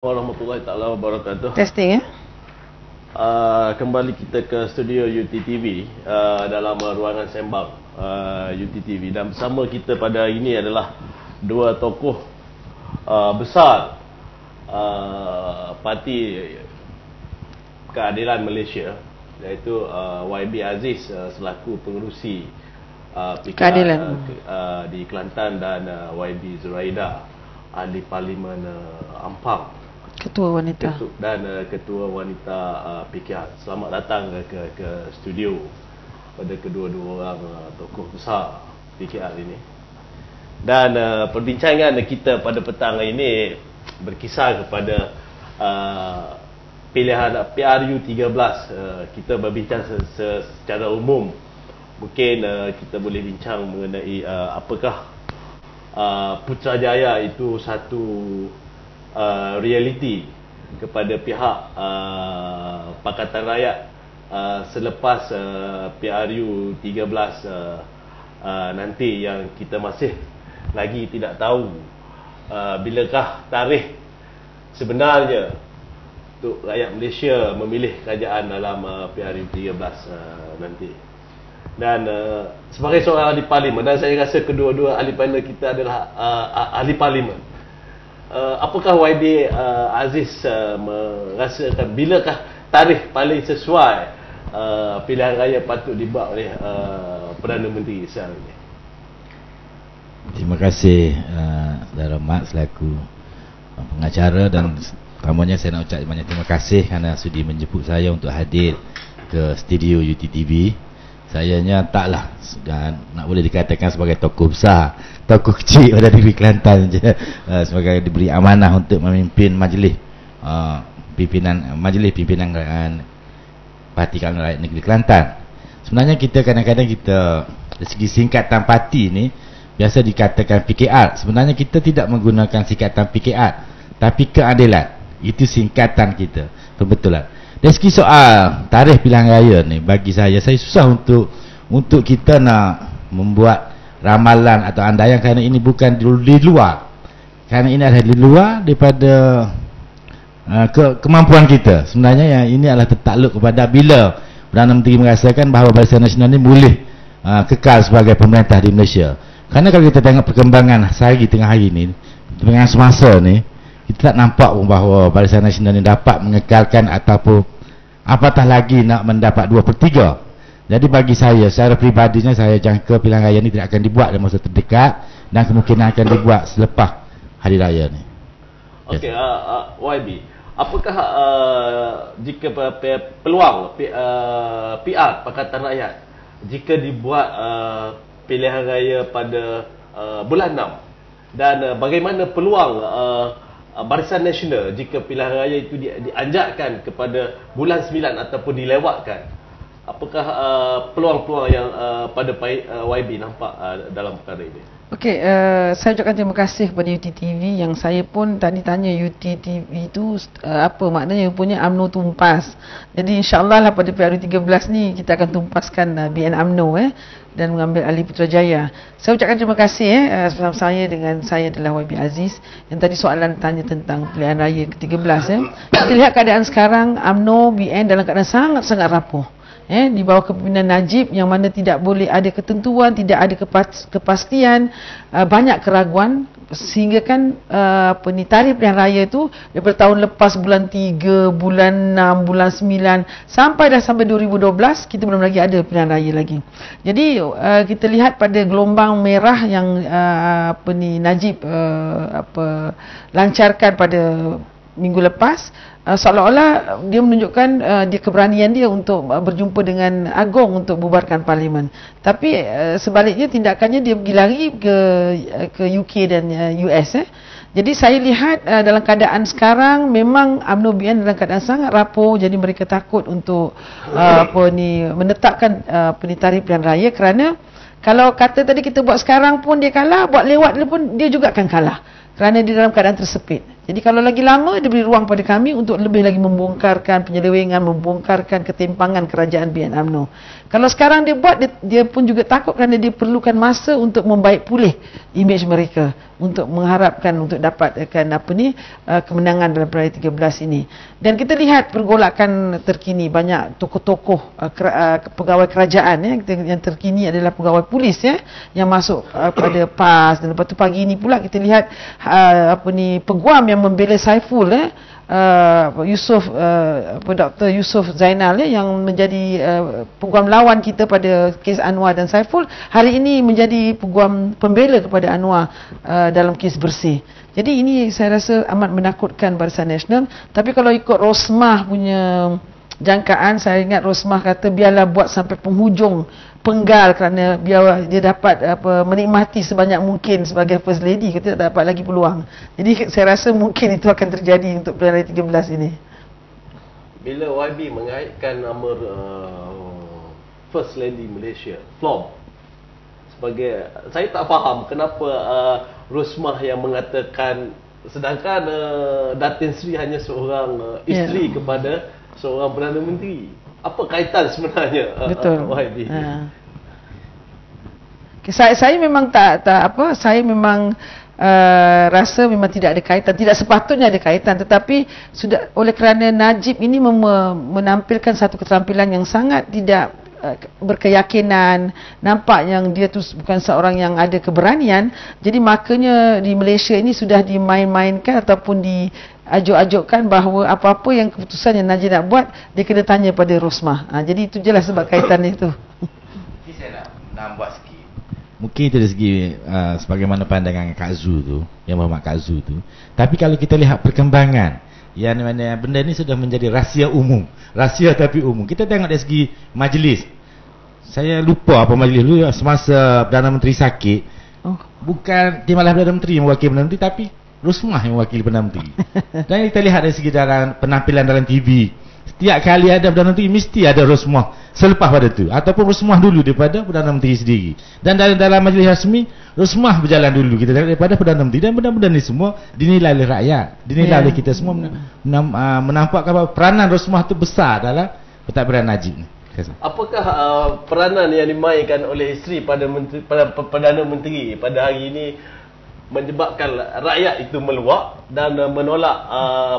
Warahmatullahi taala wabarakatuh. Testing ya. Kembali kita ke studio UTTV dalam ruangan sembang UTTV, dan bersama kita pada hari ini adalah dua tokoh besar Parti Keadilan Malaysia, iaitu YB Aziz selaku pengerusi Keadilan di Kelantan, dan YB Zuraida ahli Parlimen Ampang, Ketua Wanita dan Ketua Wanita PKR. Selamat datang ke studio pada kedua-dua orang tokoh besar PKR ini. Dan perbincangan kita pada petang ini berkisar kepada pilihan PRU 13. Kita berbincang secara umum. Mungkin kita boleh bincang mengenai apakah Putrajaya itu satu realiti kepada pihak Pakatan Rakyat selepas PRU 13 nanti, yang kita masih lagi tidak tahu bilakah tarikh sebenarnya untuk rakyat Malaysia memilih kerajaan dalam PRU 13 nanti. Dan sebagai seorang ahli parlimen, dan saya rasa kedua-dua ahli panel kita adalah ahli parlimen, apakah YB Aziz merasakan bilakah tarikh paling sesuai pilihan raya patut dibuat oleh Perdana Menteri sekarang ini? Terima kasih Saudara Mat selaku pengacara, dan pertamanya saya nak ucap banyak terima kasih kerana sudi menjemput saya untuk hadir ke studio UTTV. Sayanya taklah nak boleh dikatakan sebagai tokoh besar, tokoh kecil pada TV Kelantan je, sebagai diberi amanah untuk memimpin majlis pimpinan Parti Keadilan Rakyat Negeri Kelantan. Sebenarnya kita kadang-kadang dari segi singkatan parti ni biasa dikatakan PKR. Sebenarnya kita tidak menggunakan singkatan PKR, tapi keadilan. Itu singkatan kita. Kebetulan. Dari segi soal tarikh pilihan raya ni, bagi saya susah untuk kita nak membuat ramalan atau andaian, kerana ini bukan di luar. Kerana ini adalah di luar daripada kemampuan kita. Sebenarnya yang ini adalah tertakluk kepada bila Perdana Menteri merasakan bahawa Barisan Nasional ini boleh kekal sebagai pemerintah di Malaysia. Kerana kalau kita tengok perkembangan sehari tengah hari ni, perkembangan semasa ni, kita tak nampak pun bahawa Barisan Nasional ini dapat mengekalkan ataupun apatah lagi nak mendapat 2/3. Jadi bagi saya, secara peribadinya, saya jangka pilihan raya ini tidak akan dibuat dalam masa terdekat, dan kemungkinan akan dibuat selepas hari raya ni. Okey, YB, apakah jika peluang PR Pakatan Rakyat jika dibuat pilihan raya pada bulan 6, dan bagaimana peluang Barisan Nasional jika pilihan raya itu dianjakkan kepada bulan 9 ataupun dilewatkan? Apakah peluang-peluang yang pada YB nampak dalam perkara ini? Okey, saya ucapkan terima kasih kepada UTTV, yang saya pun tadi tanya UTTV itu apa maknanya, punya UMNO tumpas. Jadi insyaAllah lah pada PRU 13 ni kita akan tumpaskan BN UMNO dan mengambil alih Putrajaya. Saya ucapkan terima kasih saya dengan saya adalah YB Aziz. Yang tadi soalan tanya tentang pilihan raya ke-13 Kita lihat keadaan sekarang, UMNO, BN dalam keadaan sangat-sangat rapuh. Di bawah kepimpinan Najib, yang mana tidak boleh ada ketentuan, tidak ada kepastian, banyak keraguan, sehingga kan tarikh pilihan raya tu daripada tahun lepas bulan 3, bulan 6, bulan 9 sampai 2012 kita belum lagi ada pilihan raya lagi. Jadi kita lihat pada gelombang merah yang Najib lancarkan pada minggu lepas, seolah-olah dia menunjukkan dia keberanian dia untuk berjumpa dengan Agong untuk bubarkan parlimen. Tapi sebaliknya tindakannya dia pergi lari ke UK dan US. Jadi saya lihat dalam keadaan sekarang memang UMNO BN dalam keadaan sangat rapuh. Jadi mereka takut untuk menetapkan tarikh pilihan raya, kerana kalau kata tadi kita buat sekarang pun dia kalah, buat lewat pun dia juga akan kalah, kerana dia dalam keadaan tersepit. Jadi kalau lagi lama, dia beri ruang pada kami untuk lebih lagi membongkarkan penyelewengan, membongkarkan ketimpangan kerajaan BN UMNO. Kalau sekarang dia buat, dia pun juga takut kerana dia perlukan masa untuk membaik pulih imej mereka, untuk mengharapkan untuk dapatkan kemenangan dalam Perayaan 13 ini. Dan kita lihat pergolakan terkini, banyak tokoh-tokoh pegawai kerajaan yang terkini adalah pegawai polis yang masuk pada PAS. Dan lepas tu pagi ini pula kita lihat peguam yang membela Saiful Dr. Yusof Zainal yang menjadi peguam lawan kita pada kes Anwar dan Saiful, hari ini menjadi peguam pembela kepada Anwar dalam kes Bersih. Jadi ini saya rasa amat menakutkan Barisan Nasional. Tapi kalau ikut Rosmah punya jangkaan, saya ingat Rosmah kata biarlah buat sampai penghujung penggal kerana biar dia dapat menikmati sebanyak mungkin sebagai First Lady, kita tak dapat lagi peluang. Jadi saya rasa mungkin itu akan terjadi untuk Perayaan 13 ini. Bila YB mengaitkan nama First Lady Malaysia, FLOM, sebagai, saya tak faham kenapa Rosmah yang mengatakan, sedangkan Datin Sri hanya seorang isteri kepada seorang Perdana Menteri. Apa kaitan sebenarnya YB? Saya memang saya memang rasa memang tidak ada kaitan, tidak sepatutnya ada kaitan, tetapi sudah oleh kerana Najib ini menampilkan satu keterampilan yang sangat tidak berkeyakinan, nampak yang dia tu bukan seorang yang ada keberanian, jadi makanya di Malaysia ini sudah dimain-mainkan ataupun diajuk-ajukkan bahawa apa-apa yang keputusan yang Najib nak buat, dia kena tanya pada Rosmah. Jadi itu jelas sebab kaitan itu. Ini saya nak buat sikit. Mungkin itu dari segi sebagaimana pandangan Kak Zu tu, yang Muhammad Kak Zu tu. Tapi kalau kita lihat perkembangan, yang mana benda ni sudah menjadi rahsia umum. Rahsia tapi umum. Kita tengok dari segi majlis. Saya lupa apa majlis dulu semasa Perdana Menteri sakit. Bukan timbalan Perdana Menteri yang mewakili Perdana Menteri, tapi Rosmah yang mewakili Perdana Menteri. Dan kita lihat dari segi dalam penampilan dalam TV, setiap kali ada Perdana Menteri mesti ada Rosmah selepas pada tu, ataupun Rosmah dulu daripada Perdana Menteri sendiri. Dan dalam majlis rasmi, Rosmah berjalan dulu kita tengok daripada Perdana Menteri. Dan benda-benda ni semua dinilai oleh rakyat, dinilai oleh kita semua, menampakkan bahawa peranan Rosmah tu besar dalam pentadbiran Najib ni. Apakah peranan yang dimainkan oleh isteri Perdana Menteri pada hari ini menyebabkan rakyat itu meluak dan menolak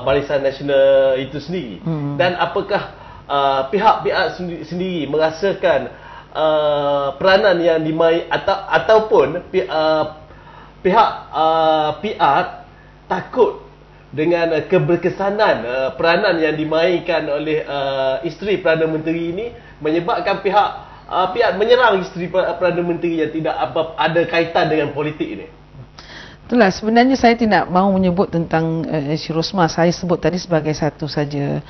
Barisan Nasional itu sendiri? Dan apakah pihak-pihak sendiri merasakan peranan yang dimain ataupun pihak PR takut dengan keberkesanan peranan yang dimainkan oleh isteri Perdana Menteri ini, menyebabkan pihak menyerang isteri Perdana Menteri yang tidak ada kaitan dengan politik ini? Itulah sebenarnya saya tidak mahu menyebut tentang isu Rosmah. Saya sebut tadi sebagai satu saja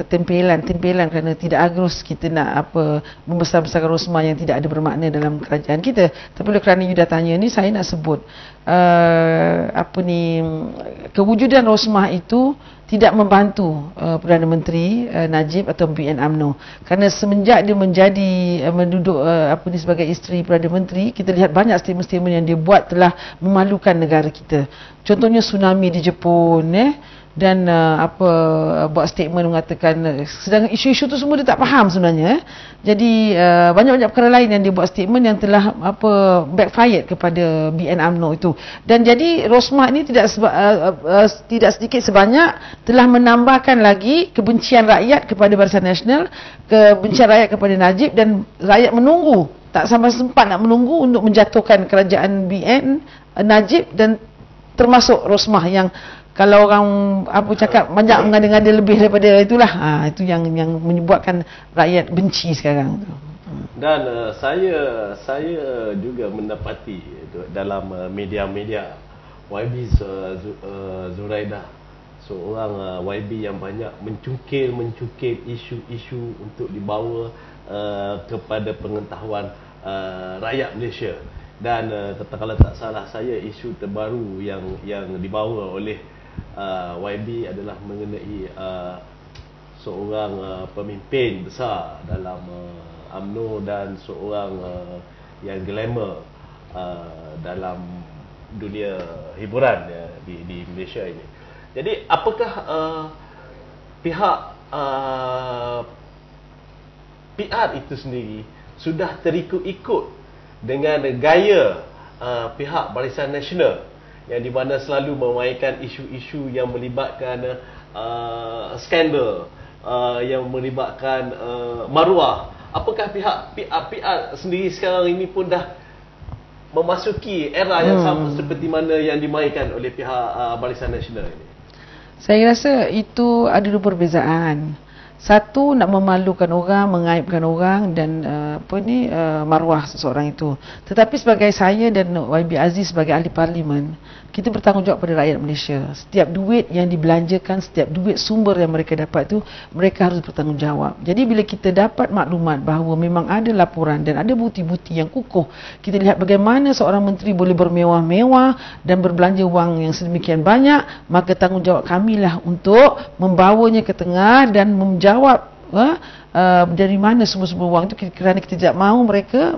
tempelan kerana tidak agus kita nak membesar-besarkan Rosmah yang tidak ada bermakna dalam kerajaan kita. Tapi oleh kerana you dah tanya ni, saya nak sebut kewujudan Rosmah itu tidak membantu Perdana Menteri Najib atau BN UMNO. Kerana semenjak dia menjadi menduduk sebagai isteri Perdana Menteri, kita lihat banyak statement-statement yang dia buat telah memalukan negara kita. Contohnya tsunami di Jepun, dan buat statement mengatakan, sedangkan isu-isu tu semua dia tak faham sebenarnya. Jadi banyak-banyak perkara lain yang dia buat statement yang telah backfired kepada BN UMNO itu. Dan jadi Rosmah ini tidak sedikit sebanyak telah menambahkan lagi kebencian rakyat kepada Barisan Nasional, kebencian rakyat kepada Najib, dan rakyat menunggu, tak sampai sempat nak menunggu untuk menjatuhkan kerajaan BN Najib, dan termasuk Rosmah yang kalau orang cakap banyak mengada-ngada lebih daripada itulah, itu yang menyebabkan rakyat benci sekarang. Dan saya juga mendapati dalam media-media YB Zuraidah, seorang YB yang banyak mencukil isu-isu untuk dibawa kepada pengetahuan rakyat Malaysia. Dan kalau tak salah saya, isu terbaru yang dibawa oleh YB adalah mengenai seorang pemimpin besar dalam UMNO dan seorang yang glamour dalam dunia hiburan, di Malaysia ini. Jadi apakah pihak PR itu sendiri sudah terikut-ikut dengan gaya pihak Barisan Nasional yang di mana selalu memainkan isu-isu yang melibatkan skandal, yang melibatkan maruah? Apakah pihak PR sendiri sekarang ini pun dah memasuki era yang sama seperti mana yang dimainkan oleh pihak Barisan Nasional ini? Saya rasa itu ada dua perbezaan. Satu, nak memalukan orang, mengaibkan orang dan maruah seseorang itu. Tetapi sebagai saya dan YB Aziz sebagai ahli parlimen, kita bertanggungjawab pada rakyat Malaysia. Setiap duit yang dibelanjakan, setiap duit sumber yang mereka dapat itu, mereka harus bertanggungjawab. Jadi bila kita dapat maklumat bahawa memang ada laporan dan ada bukti-bukti yang kukuh, kita lihat bagaimana seorang menteri boleh bermewah-mewah dan berbelanja wang yang sedemikian banyak, maka tanggungjawab kamilah untuk membawanya ke tengah dan menjawab dari mana semua wang itu, kerana kita tidak mahu mereka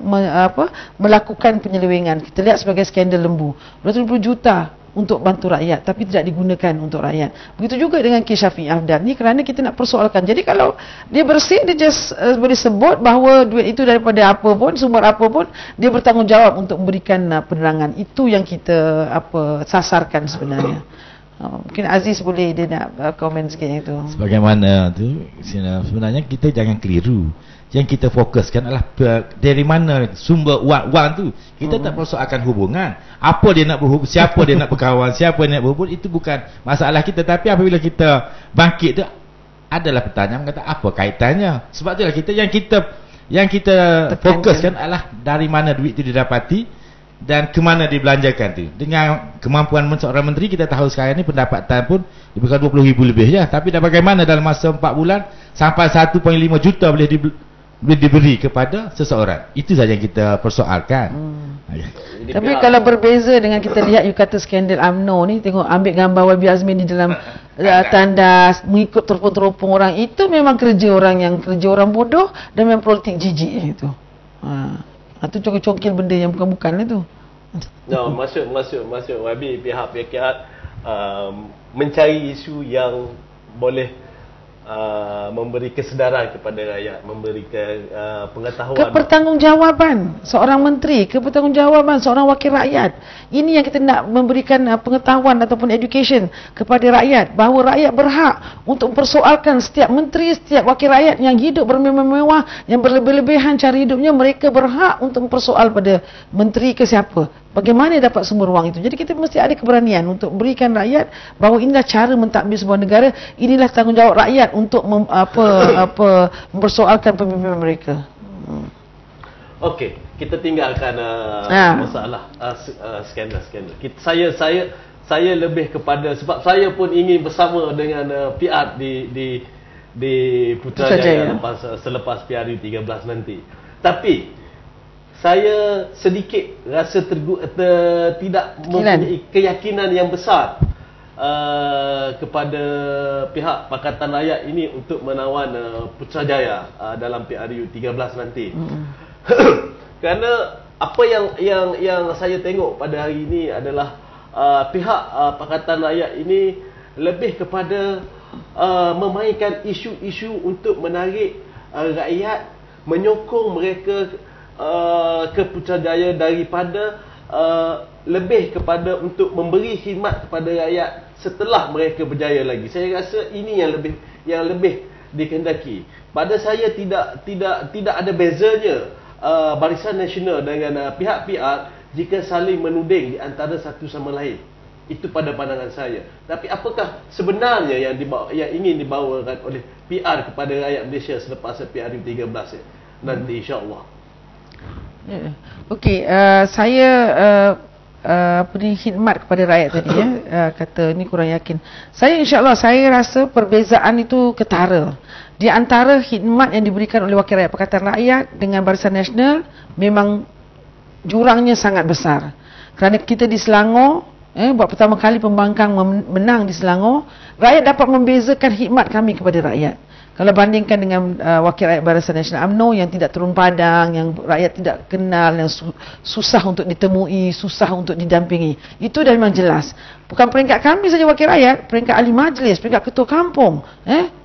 melakukan penyelewengan. Kita lihat sebagai skandal lembu 220 juta untuk bantu rakyat tapi tidak digunakan untuk rakyat. Begitu juga dengan kes Syafiq Afdal ni, kerana kita nak persoalkan. Jadi kalau dia bersih, dia just boleh sebut bahawa duit itu daripada apa pun, sumber apa pun, dia bertanggungjawab untuk memberikan penerangan. Itu yang kita sasarkan sebenarnya. Mungkin Aziz boleh dia nak komen sikit itu. Sebagaimana tu sebenarnya kita jangan keliru. Yang kita fokuskan adalah dari mana sumber wang tu. Kita tak persoalkan hubungan. Apa dia nak berhubung, siapa dia nak berkawan, siapa dia nak berhubung, itu bukan masalah kita. Tapi apabila kita bangkit tu, adalah pertanyaan kata apa kaitannya. Sebab itulah yang kita fokuskan adalah dari mana duit itu didapati dan ke mana dibelanjakan tu. Dengan kemampuan seorang menteri, kita tahu sekarang ni pendapatan pun bukan 20,000 lebih je. Tapi dah bagaimana dalam masa 4 bulan sampai 1.5 juta boleh diberi kepada seseorang. Itu saja yang kita persoalkan. Tapi kalau berbeza dengan kita lihat you kata skandal UMNO ni, tengok ambil gambar YB Azmin di dalam tandas, mengikut teropong-teropong orang, itu memang kerja orang bodoh dan memang politik jijik itu. Itu congkil benda yang bukan-bukan itu. No, masuk YB, pihak PKR mencari isu yang boleh memberi kesedaran kepada rakyat, memberikan pengetahuan, kepertanggungjawaban seorang menteri, kepertanggungjawaban seorang wakil rakyat. Ini yang kita nak memberikan pengetahuan ataupun education kepada rakyat, bahawa rakyat berhak untuk mempersoalkan setiap menteri, setiap wakil rakyat yang hidup bermewah-mewah, yang berlebih-lebihan cara hidupnya. Mereka berhak untuk mempersoal pada menteri ke siapa, bagaimana dapat sumber wang itu. Jadi kita mesti ada keberanian untuk berikan rakyat bahawa inilah cara mentadbir sebuah negara, inilah tanggungjawab rakyat untuk mempersoalkan pemimpin mereka. Okey, kita tinggalkan masalah skandal. Saya lebih kepada, sebab saya pun ingin bersama dengan PR di Putrajaya selepas PRU 13 nanti. Tapi saya sedikit rasa tidak mempunyai keyakinan yang besar kepada pihak Pakatan Rakyat ini untuk menawan Putrajaya dalam PRU 13 nanti. Kerana apa yang saya tengok pada hari ini adalah pihak Pakatan Rakyat ini lebih kepada memainkan isu-isu untuk menarik rakyat, menyokong mereka ke Putrajaya daripada lebih kepada untuk memberi khidmat kepada rakyat setelah mereka berjaya lagi. Saya rasa ini yang lebih dikehendaki. Pada saya tidak ada bezanya Barisan Nasional dengan pihak PR jika saling menuding di antara satu sama lain. Itu pada pandangan saya. Tapi apakah sebenarnya yang ingin dibawakan oleh PR kepada rakyat Malaysia selepas PRU 13 nanti, insya-Allah? Okey, saya beri khidmat kepada rakyat tadi kata ni kurang yakin. Saya insya-Allah saya rasa perbezaan itu ketara. Di antara khidmat yang diberikan oleh wakil rakyat Pakatan Rakyat dengan Barisan Nasional, memang jurangnya sangat besar. Kerana kita di Selangor, buat pertama kali pembangkang menang di Selangor, rakyat dapat membezakan khidmat kami kepada rakyat. Kalau bandingkan dengan Wakil Rakyat Barisan Nasional UMNO yang tidak turun padang, yang rakyat tidak kenal, yang susah untuk ditemui, susah untuk didampingi. Itu dah memang jelas. Bukan peringkat kami saja wakil rakyat, peringkat ahli majlis, peringkat ketua kampung.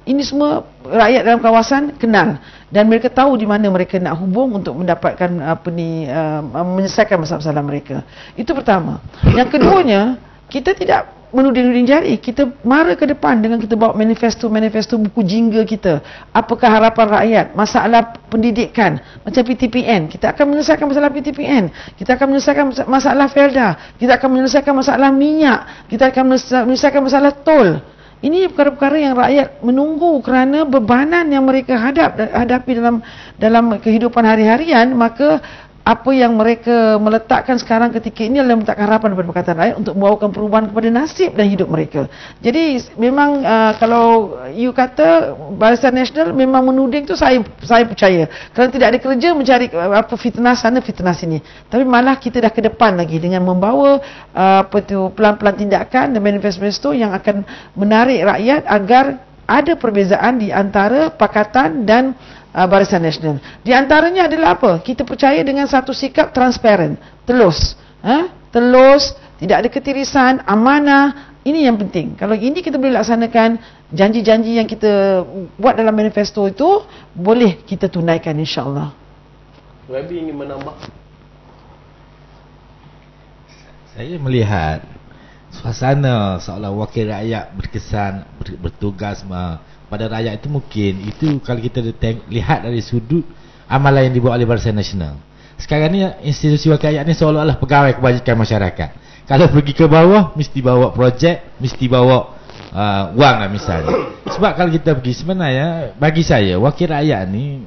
Ini semua rakyat dalam kawasan kenal. Dan mereka tahu di mana mereka nak hubung untuk mendapatkan menyelesaikan masalah-masalah mereka. Itu pertama. Yang keduanya, kita tidak menuding-nuding jari. Kita mara ke depan dengan kita bawa manifesto buku jingga kita. Apakah harapan rakyat? Masalah pendidikan macam PTPN. Kita akan menyelesaikan masalah PTPN. Kita akan menyelesaikan masalah Felda. Kita akan menyelesaikan masalah minyak. Kita akan menyelesaikan masalah tol. Ini perkara-perkara yang rakyat menunggu kerana bebanan yang mereka hadapi dalam kehidupan hari-harian. Maka apa yang mereka meletakkan sekarang ketika ini adalah meletakkan harapan kepada Pakatan Rakyat untuk membawakan perubahan kepada nasib dan hidup mereka. Jadi memang kalau you kata Barisan Nasional memang menuding tu, saya percaya. Kerana tidak ada kerja mencari fitnah sana fitnah sini. Tapi malah kita dah ke depan lagi dengan membawa pelan-pelan tindakan dan manifesto yang akan menarik rakyat agar ada perbezaan di antara Pakatan dan Barisan Nasional. Di antaranya adalah apa? Kita percaya dengan satu sikap transparan, telus, telus, tidak ada ketirisan, amanah. Ini yang penting. Kalau ini kita boleh laksanakan, janji-janji yang kita buat dalam manifesto itu boleh kita tunaikan, insya-Allah. Rabi ingin menambah. Saya melihat suasana seolah wakil rakyat berkesan bertugas pada rakyat itu, mungkin itu kalau kita lihat dari sudut amalan yang dibuat oleh Barisan Nasional. Sekarang ni institusi wakil rakyat ni seolah-olah pegawai kebajikan masyarakat. Kalau pergi ke bawah mesti bawa projek, mesti bawa wang lah misalnya. Sebab kalau kita pergi, sebenarnya bagi saya wakil rakyat ni,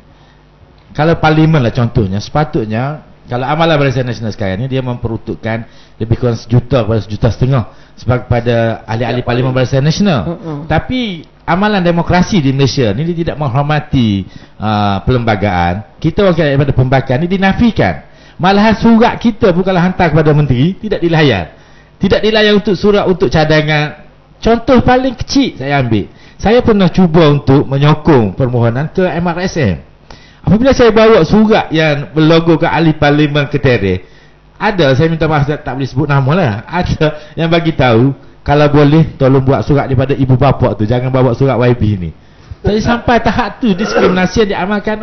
kalau parlimen lah contohnya, sepatutnya kalau amalan Barisan Nasional sekarang ni dia memperuntukkan lebih kurang 1 juta kepada 1,5 juta sebab kepada ahli-ahli parlimen Barisan Nasional. Tapi amalan demokrasi di Malaysia ni dia tidak menghormati perlembagaan. Kita wakil rakyat pada pembakaran ni dinafikan. Malahan surat kita bukanlah hantar kepada menteri, tidak dilayan. Tidak dilayan untuk surat untuk cadangan. Contoh paling kecil saya ambil. Saya pernah cuba untuk menyokong permohonan ke MRSM. Apabila saya bawa surat yang berlogokan ahli parlimen Ketere, ada, saya minta maaf tak boleh sebut nama lah, ada yang bagi tahu kalau boleh tolong buat surat daripada ibu bapa tu, jangan bawa surat YB ni. Jadi sampai tahap tu diskriminasi yang diamalkan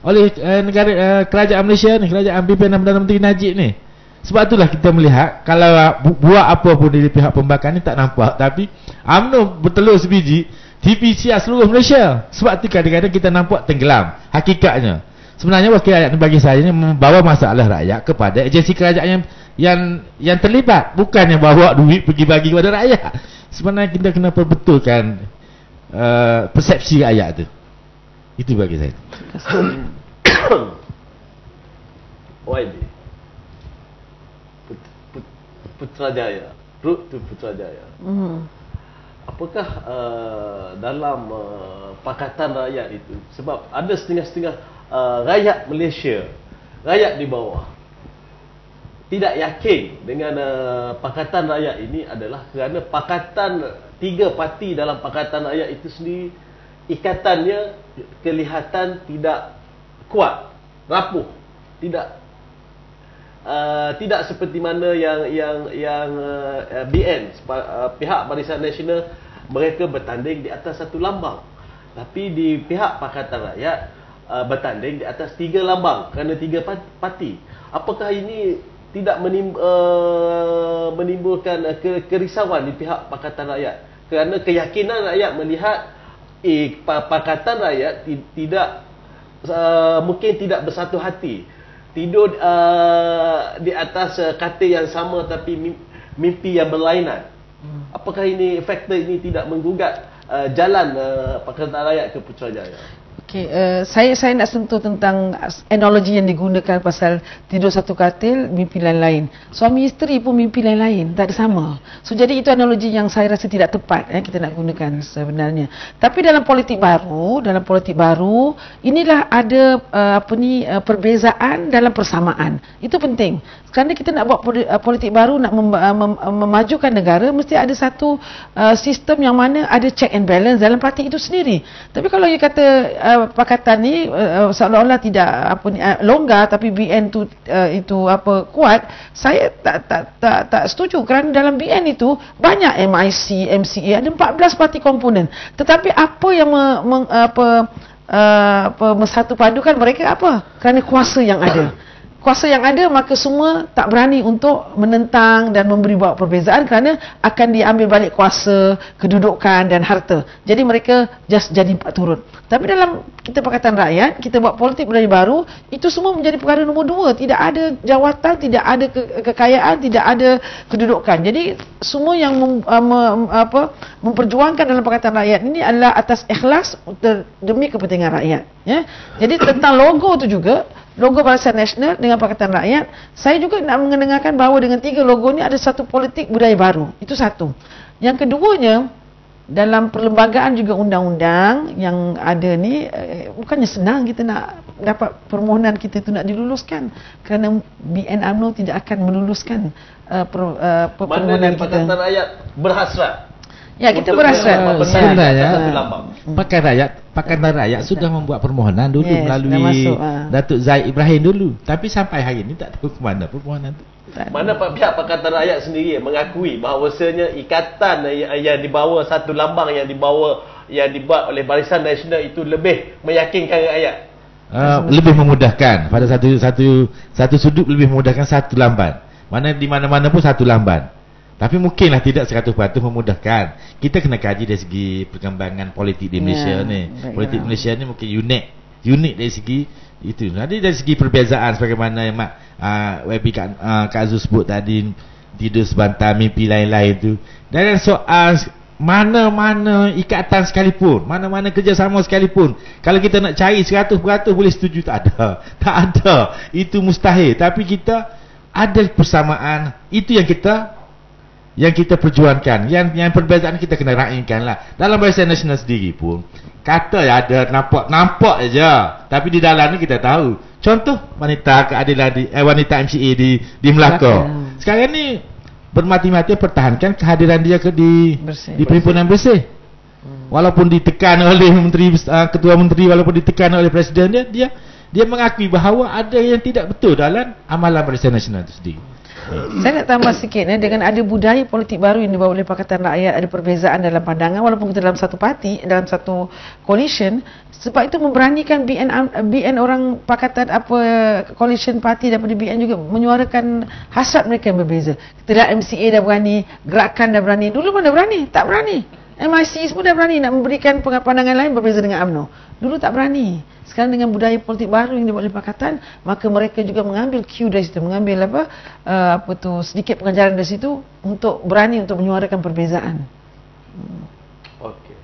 oleh negara kerajaan Malaysia ni, kerajaan pimpinan Perdana Menteri Najib ni. Sebab itulah kita melihat kalau buat apa pun dari pihak pembakaran ni tak nampak, tapi UMNO bertelur sebiji di PCR seluruh Malaysia. Sebab tu kadang-kadang kita nampak tenggelam hakikatnya. Sebenarnya wakil rakyat bagi saya ni membawa masalah rakyat kepada agensi kerajaan yang terlibat, bukannya bawa duit pergi bagi kepada rakyat. Sebenarnya kita kena perbetulkan persepsi rakyat tu. Itu bagi saya. YB Putrajaya, route to Putrajaya. Apakah dalam Pakatan Rakyat itu, sebab ada setengah-setengah rakyat Malaysia, rakyat di bawah tidak yakin dengan Pakatan Rakyat ini adalah kerana pakatan, 3 parti dalam Pakatan Rakyat itu sendiri ikatannya kelihatan tidak kuat, rapuh, tidak seperti mana yang BN, pihak Barisan Nasional, mereka bertanding di atas satu lambang. Tapi di pihak Pakatan Rakyat bertanding di atas 3 lambang kerana 3 parti. Apakah ini tidak menimbulkan kerisauan di pihak Pakatan Rakyat? Kerana keyakinan rakyat melihat Pakatan Rakyat mungkin tidak bersatu hati, tidur di atas katil yang sama tapi mimpi yang berlainan. Apakah ini faktor ini tidak menggugat jalan Pakatan Rakyat ke Putrajaya? Okey, saya nak sentuh tentang analogi yang digunakan pasal tidur satu katil, mimpi lain-lain. Suami isteri pun mimpi lain-lain, tak ada sama. So jadi itu analogi yang saya rasa tidak tepat kita nak gunakan sebenarnya. Tapi dalam politik baru, inilah ada perbezaan dalam persamaan. Itu penting. Kerana kita nak buat politik baru, nak memajukan negara, mesti ada satu sistem yang mana ada check and balance dalam parti itu sendiri. Tapi kalau you kata pakatan ni seolah-olah tidak longgar, tapi BN itu kuat, saya tak setuju, kerana dalam BN itu banyak MIC, MCA, ada 14 parti komponen. Tetapi apa yang bersatu padukan mereka apa? Kerana kuasa yang ada. Kuasa yang ada, maka semua tak berani untuk menentang dan memberi bawa perbezaan, kerana akan diambil balik kuasa, kedudukan dan harta. Jadi mereka just jadi empat turun. Tapi dalam kita Pakatan Rakyat, kita buat politik budaya baru, itu semua menjadi perkara nombor 2. Tidak ada jawatan, tidak ada kekayaan, tidak ada kedudukan. Jadi semua yang memperjuangkan dalam Pakatan Rakyat ini adalah atas ikhlas demi kepentingan rakyat. Ya? Jadi tentang logo itu juga, logo Barisan Nasional dengan Pakatan Rakyat, saya juga nak mendengarkan bahawa dengan 3 logo ni ada satu politik budaya baru. Itu satu. Yang keduanya, dalam perlembagaan juga undang-undang yang ada ni, bukannya senang kita nak dapat permohonan kita itu nak diluluskan, kerana BN UMNO tidak akan meluluskan permohonan kita. Pakatan Rakyat berhasrat. Ya, kita berhasrat. Sebenarnya Pakatan Rakyat sudah membuat permohonan dulu, melalui Datuk Zaid Ibrahim dulu. Tapi sampai hari ini tak tahu ke mana permohonan itu. Mana pihak Pakatan Rakyat sendiri mengakui bahawasanya ikatan yang dibawa, satu lambang yang dibuat oleh Barisan Nasional itu lebih meyakinkan rakyat. Lebih memudahkan pada satu sudut, lebih memudahkan satu lamban. Di mana-mana pun satu lamban. Tapi mungkinlah tidak 100% memudahkan. Kita kena kaji dari segi perkembangan politik di Malaysia ni. Politik Malaysia ni mungkin unik dari segi itu. Jadi dari segi perbezaan, sebagaimana yang Kak Azul sebut tadi, tidur sebantar, mimpi lain-lain tu. Dan soal mana-mana ikatan sekalipun, mana-mana kerjasama sekalipun, kalau kita nak cari 100% boleh setuju, tak ada. Itu mustahil. Tapi kita ada persamaan. Itu yang kita perjuangkan. Yang perbezaan kita kena raihkan lah. Dalam Barisan Nasional sendiri pun, kata ya ada nampak aja, tapi di dalam ni kita tahu. Contoh wanita keadilan wanita MCA di Melaka. Sekarang ni bermati-mati pertahankan kehadiran dia di Perhimpunan Bersih. Walaupun ditekan oleh ketua menteri, walaupun ditekan oleh presiden dia mengakui bahawa ada yang tidak betul dalam amalan Barisan Nasional itu sendiri. Saya nak tambah sikit, dengan ada budaya politik baru yang dibawa oleh Pakatan Rakyat, ada perbezaan dalam pandangan walaupun kita dalam satu parti, dalam satu coalition. Sebab itu memberanikan BN orang Pakatan coalition parti daripada BN juga menyuarakan hasrat mereka yang berbeza. Kita MCA dah berani, Gerakan dah berani. Dulu mana berani? Tak berani. MIC semua dah berani nak memberikan pandangan lain berbeza dengan UMNO. Dulu tak berani. Sekarang dengan budaya politik baru yang dibuat oleh Pakatan, maka mereka juga mengambil cue dari situ, mengambil sedikit pengajaran dari situ untuk berani untuk menyuarakan perbezaan. Okey.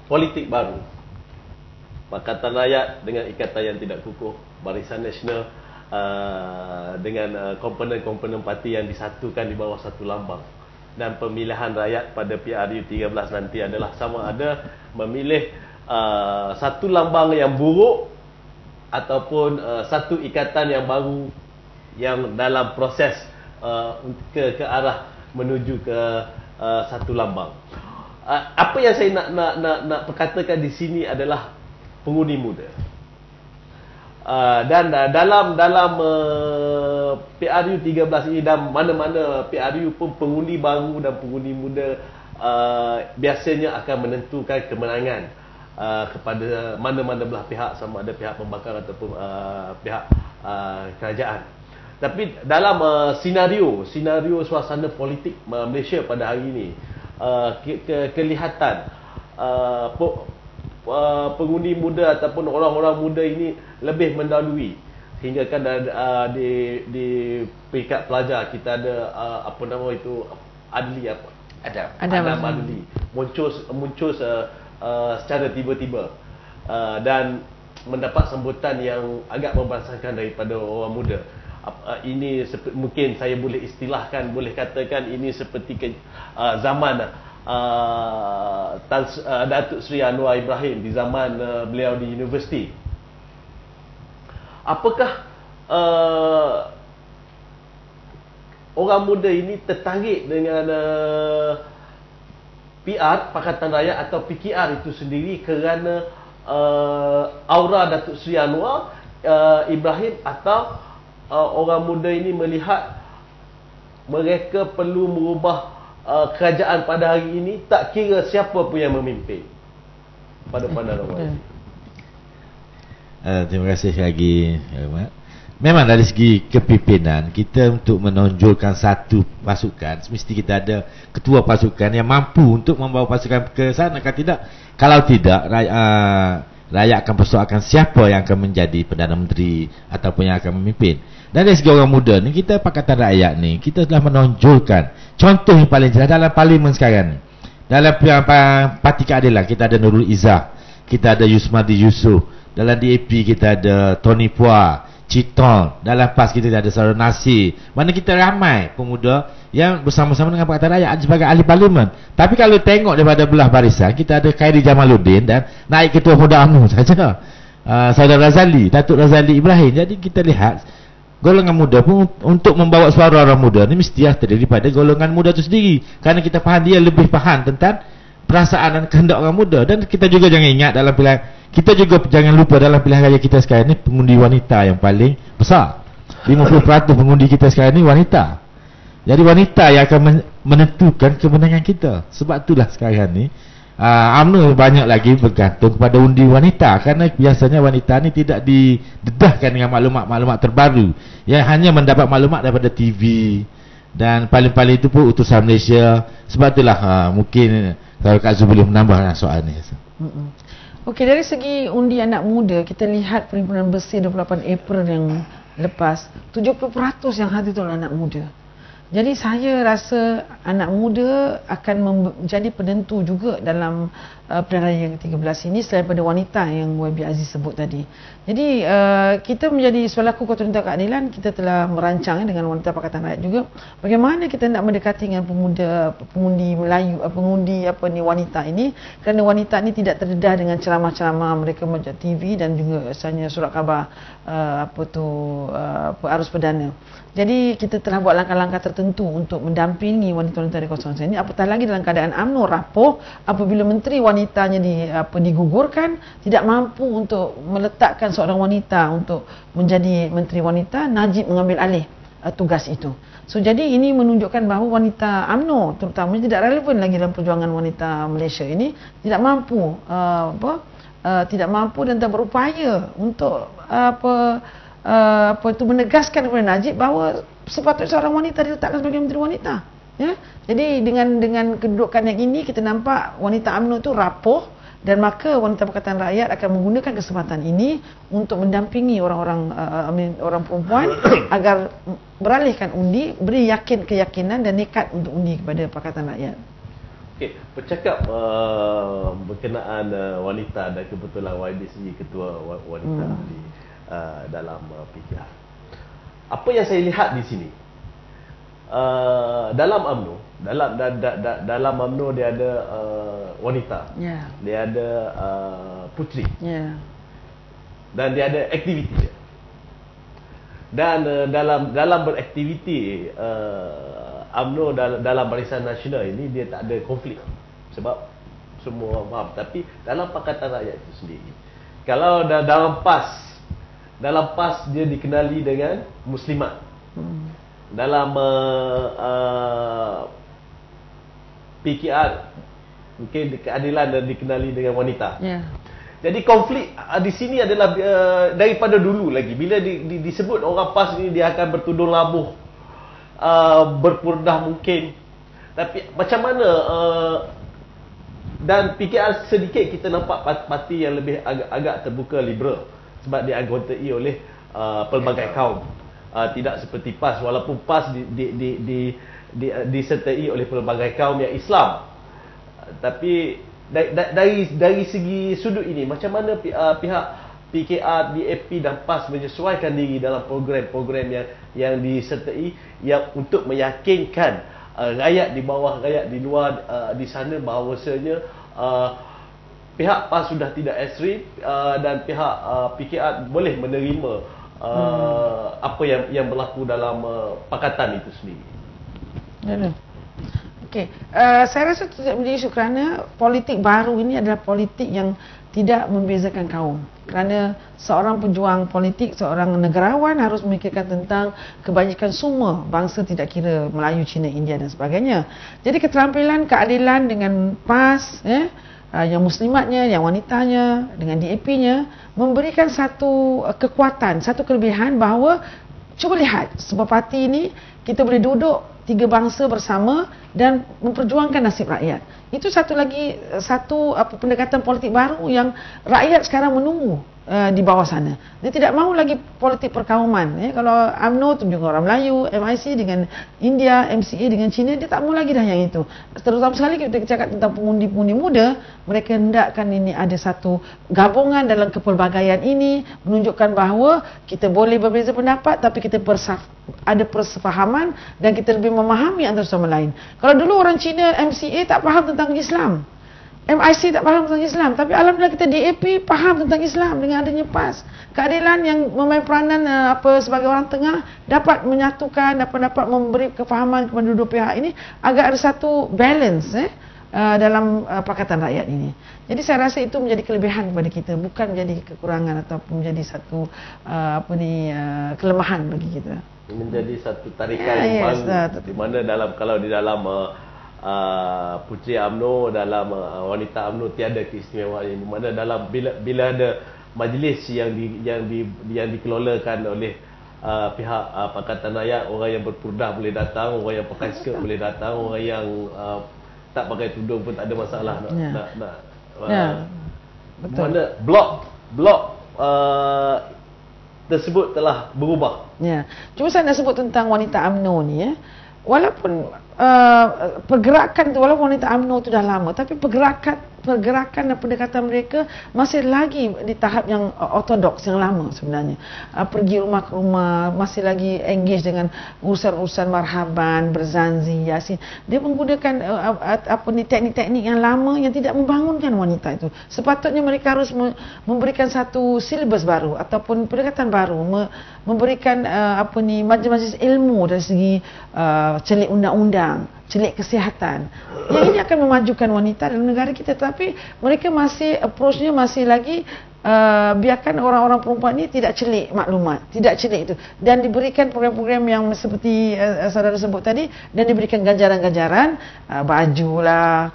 Politik baru. Pakatan Rakyat dengan ikatan yang tidak kukuh, Barisan Nasional dengan komponen-komponen parti yang disatukan di bawah satu lambang. Dan pemilihan rakyat pada PRU 13 nanti adalah sama ada memilih satu lambang yang buruk ataupun satu ikatan yang baru yang dalam proses ke arah menuju ke satu lambang. Apa yang saya nak perkatakan di sini adalah pengundi muda. Dan dalam PRU 13 ini, dan mana-mana PRU pun pengundi baru dan pengundi muda biasanya akan menentukan kemenangan kepada mana-mana belah pihak, sama ada pihak pembakar ataupun pihak kerajaan. Tapi dalam senario suasana politik Malaysia pada hari ini, kelihatan pengundi muda ataupun orang-orang muda ini lebih mendahului. Hingga kan di peringkat pelajar kita ada Adli Adam Adli muncul secara tiba-tiba dan mendapat sambutan yang agak membangsakan daripada orang muda. Ini mungkin saya boleh istilahkan, boleh katakan ini seperti zaman Datuk Seri Anwar Ibrahim di zaman beliau di universiti. Apakah orang muda ini tertarik dengan PR Pakatan Rakyat atau PKR itu sendiri kerana aura Datuk Seri Anwar Ibrahim, atau orang muda ini melihat mereka perlu merubah kerajaan pada hari ini, tak kira siapa pun yang memimpin, pada pandangan orang. Terima kasih lagi, memang dari segi kepimpinan, kita untuk menonjolkan satu pasukan, mesti kita ada ketua pasukan yang mampu untuk membawa pasukan ke sana. Kalau tidak, rakyat akan persoalkan siapa yang akan menjadi Perdana Menteri ataupun yang akan memimpin. Dan dari segi orang muda ni, kita Pakatan Rakyat ni, kita telah menonjolkan contoh yang paling jelas dalam parlimen sekarang ni. Dalam Parti Keadilan, kita ada Nurul Izzah, kita ada Yusmadi Yusof. Dalam DAP kita ada Tony Phua, Citon. Dalam PAS kita ada Saudara Nasir. Mana kita ramai pemuda yang bersama-sama dengan Pakatan Rakyat sebagai ahli parlimen. Tapi kalau tengok daripada belah barisan, kita ada Khairi Jamaluddin dan naik ketua muda UMNO saja, Saudara Razali, Datuk Razali Ibrahim. Jadi kita lihat golongan muda pun untuk membawa suara orang muda ni mesti terdiri pada golongan muda itu sendiri. Kerana kita faham dia lebih faham tentang perasaan dan kehendak orang muda. Dan kita juga jangan ingat dalam pilihan, kita juga jangan lupa dalam pilihan raya kita sekarang ni, pengundi wanita yang paling besar. 50% pengundi kita sekarang ni wanita. Jadi wanita yang akan menentukan kemenangan kita. Sebab itulah sekarang ni UMNO banyak lagi bergantung pada undi wanita, kerana biasanya wanita ni tidak didedahkan dengan maklumat-maklumat terbaru, yang hanya mendapat maklumat daripada TV dan paling-paling itu pun utusan Malaysia. Sebab itulah mungkin kalau Kak Zul boleh menambah soal ni. Okey, dari segi undi anak muda, kita lihat perhimpunan bersih 28 April yang lepas, 70% yang hadir itu adalah anak muda. Jadi saya rasa anak muda akan menjadi penentu juga dalam pilihan raya yang ke-13 ini, selain daripada wanita yang YB Aziz sebut tadi. Jadi kita menjadi selaku Ketua Wanita Keadilan, kita telah merancang dengan Wanita Pakatan Rakyat juga bagaimana kita nak mendekati dengan pengundi Melayu, pengundi wanita ini, kerana wanita ini tidak terdedah dengan ceramah-ceramah mereka macam TV dan juga misalnya surat khabar arus perdana. Jadi kita telah buat langkah-langkah tertentu untuk mendampingi wanita-wanita di kawasan ini, apatah lagi dalam keadaan UMNO rapuh apabila menteri wanitanya digugurkan, tidak mampu untuk meletakkan seorang wanita untuk menjadi menteri wanita. Najib mengambil alih tugas itu. So jadi ini menunjukkan bahawa wanita UMNO terutamanya tidak relevan lagi dalam perjuangan wanita Malaysia ini, tidak mampu tidak mampu dan tak berupaya untuk menegaskan kepada Najib bahawa sepatutnya seorang wanita diletakkan sebagai menteri wanita. Ya? Jadi dengan kedudukan yang ini, kita nampak wanita UMNO itu rapuh, dan maka Wanita Pakatan Rakyat akan menggunakan kesempatan ini untuk mendampingi orang perempuan agar beralihkan undi, beri keyakinan dan nekat untuk undi kepada Pakatan Rakyat. Okey, bercakap berkenaan wanita, dan kebetulan YB sendiri ketua wanita di dalam PKR. Apa yang saya lihat di sini, dalam UMNO, dalam UMNO dia ada wanita, dia ada puteri, dan dia ada aktiviti dia. Dan dalam beraktiviti UMNO dalam Barisan Nasional ini, dia tak ada konflik sebab semua faham. Tapi dalam Pakatan Rakyat itu sendiri, kalau dalam PAS dia dikenali dengan muslimat. Dalam PKR mungkin keadilan dan dikenali dengan wanita. Jadi konflik di sini adalah daripada dulu lagi. Bila disebut orang PAS ni, dia akan bertudung labuh, berpurdah mungkin. Tapi macam mana dan PKR sedikit kita nampak parti yang lebih agak terbuka, liberal, sebab dia dianggotai oleh pelbagai kaum. Tidak seperti PAS, walaupun PAS disertai oleh pelbagai kaum yang Islam, tapi dari segi sudut ini, macam mana pihak PKR, DAP dan PAS menyesuaikan diri dalam program-program yang disertai yang untuk meyakinkan rakyat di bawah, rakyat di luar di sana bahawasanya pihak PAS sudah tidak ekstrim dan pihak PKR boleh menerima apa yang berlaku dalam pakatan itu sendiri. Okey, saya rasa tidak menjadi isu kerana politik baru ini adalah politik yang tidak membezakan kaum. Kerana seorang pejuang politik, seorang negarawan harus memikirkan tentang kebajikan semua bangsa, tidak kira Melayu, Cina, India dan sebagainya. Jadi keterampilan, keadilan dengan PAS, yang muslimatnya, yang wanitanya, dengan DAP-nya memberikan satu kekuatan, satu kelebihan bahawa cuba lihat, sebuah parti ini kita boleh duduk tiga bangsa bersama dan memperjuangkan nasib rakyat. Itu satu pendekatan politik baru yang rakyat sekarang menunggu di bawah sana. Dia tidak mahu lagi politik perkauman. Kalau UMNO tu juga orang Melayu, MIC dengan India, MCA dengan Cina, dia tak mahu lagi dah yang itu. Terutama sekali kita cakap tentang pengundi-pengundi muda, mereka hendakkan ini ada satu gabungan dalam kepelbagaian ini, menunjukkan bahawa kita boleh berbeza pendapat tapi kita ada persefahaman dan kita lebih memahami antara sama lain. Kalau dulu orang Cina MCA tak faham tentang Islam, MIC tak faham tentang Islam, tapi alhamdulillah kita DAP faham tentang Islam dengan adanya PAS. Keadilan yang memain peranan sebagai orang tengah dapat menyatukan, dapat memberi kefahaman kepada dua pihak ini agar ada satu balance dalam Pakatan Rakyat ini. Jadi saya rasa itu menjadi kelebihan kepada kita, bukan menjadi kekurangan ataupun menjadi satu kelemahan bagi kita. Menjadi satu tarikan yang baru, di mana kalau di dalam puteri UMNO, dalam wanita UMNO tiada keistimewaan, di mana dalam bila ada majlis yang dikelolakan oleh pihak Pakatan Rakyat, orang yang berpurdah boleh datang, orang yang pakai skirt boleh datang, orang yang tak pakai tudung pun tak ada masalah betul. Mana blok tersebut telah berubah. Cuma saya nak sebut tentang wanita UMNO ni, walaupun pergerakan tu, walaupun wanita UMNO tu dah lama, tapi pergerakan dan pendekatan mereka masih lagi di tahap yang ortodoks, yang lama sebenarnya. Pergi rumah ke rumah, masih lagi engage dengan urusan-urusan marhaban, berzanzi, yasin. Dia menggunakan teknik-teknik yang lama yang tidak membangunkan wanita itu. Sepatutnya mereka harus memberikan satu silibus baru ataupun pendekatan baru, memberikan majlis-majlis ilmu dari segi celik undang-undang, celik kesihatan. Yang ini akan memajukan wanita dalam negara kita, tapi mereka masih approach-nya masih lagi biarkan orang-orang perempuan ini tidak celik maklumat, tidak celik itu, dan diberikan program-program yang seperti saudara sebut tadi, dan diberikan ganjaran-ganjaran, baju lah,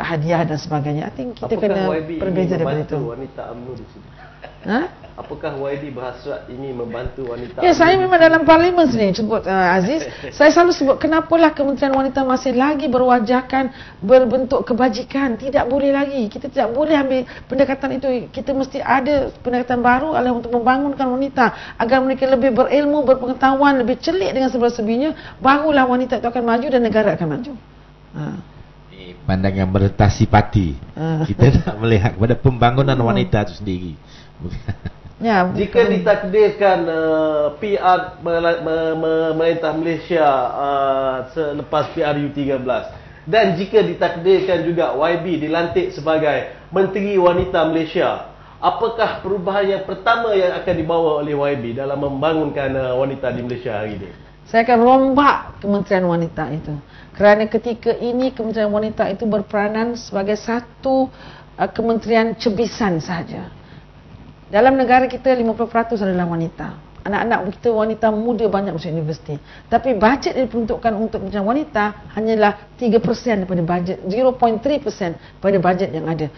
hadiah dan sebagainya. I think kita kena berbeza daripada itu. Wanita UMNO di sini. Apakah YB berhasrat ini membantu wanita? Saya memang dalam parlimen sini sebut Aziz, saya selalu sebut kenapalah Kementerian Wanita masih lagi berwajahkan berbentuk kebajikan. Tidak boleh lagi, kita tidak boleh ambil pendekatan itu. Kita mesti ada pendekatan baru adalah untuk membangunkan wanita agar mereka lebih berilmu, berpengetahuan, lebih celik dengan sebelah-sebinya, barulah wanita itu akan maju dan negara akan maju. Pandangan meretasi parti. Kita nak melihat kepada pembangunan wanita itu sendiri. Jika ditakdirkan PR memerintah Malaysia selepas PRU 13, dan jika ditakdirkan juga YB dilantik sebagai Menteri Wanita Malaysia, apakah perubahan yang pertama yang akan dibawa oleh YB dalam membangunkan wanita di Malaysia hari ini? Saya akan rombak Kementerian Wanita itu. Kerana ketika ini Kementerian Wanita itu berperanan sebagai satu kementerian cebisan sahaja. Dalam negara kita 50% adalah wanita. Anak-anak kita wanita muda banyak masuk universiti. Tapi bajet yang diperuntukkan untuk Kementerian Wanita hanyalah 3% daripada bajet, 0.3% pada bajet yang ada.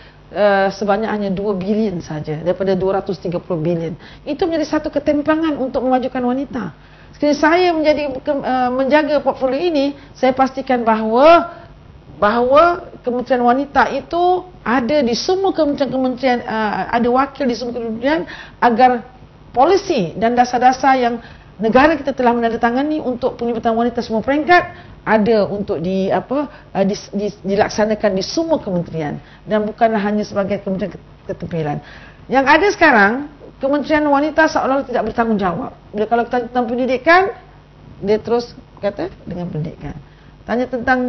Sebanyak hanya 2 bilion saja daripada 230 bilion. Itu menjadi satu ketimpangan untuk memajukan wanita. Sekali saya menjaga portfolio ini, saya pastikan bahawa Kementerian Wanita itu ada di semua kementerian, ada wakil di semua kementerian, agar polisi dan dasar-dasar yang negara kita telah menandatangani untuk penyertaan wanita semua peringkat, ada untuk dilaksanakan di semua kementerian dan bukanlah hanya sebagai kementerian ketepilan. Yang ada sekarang, Kementerian Wanita seolah-olah tidak bertanggungjawab. Bila kalau kita tentang pendidikan, dia terus kata dengan pendidikan. Tanya tentang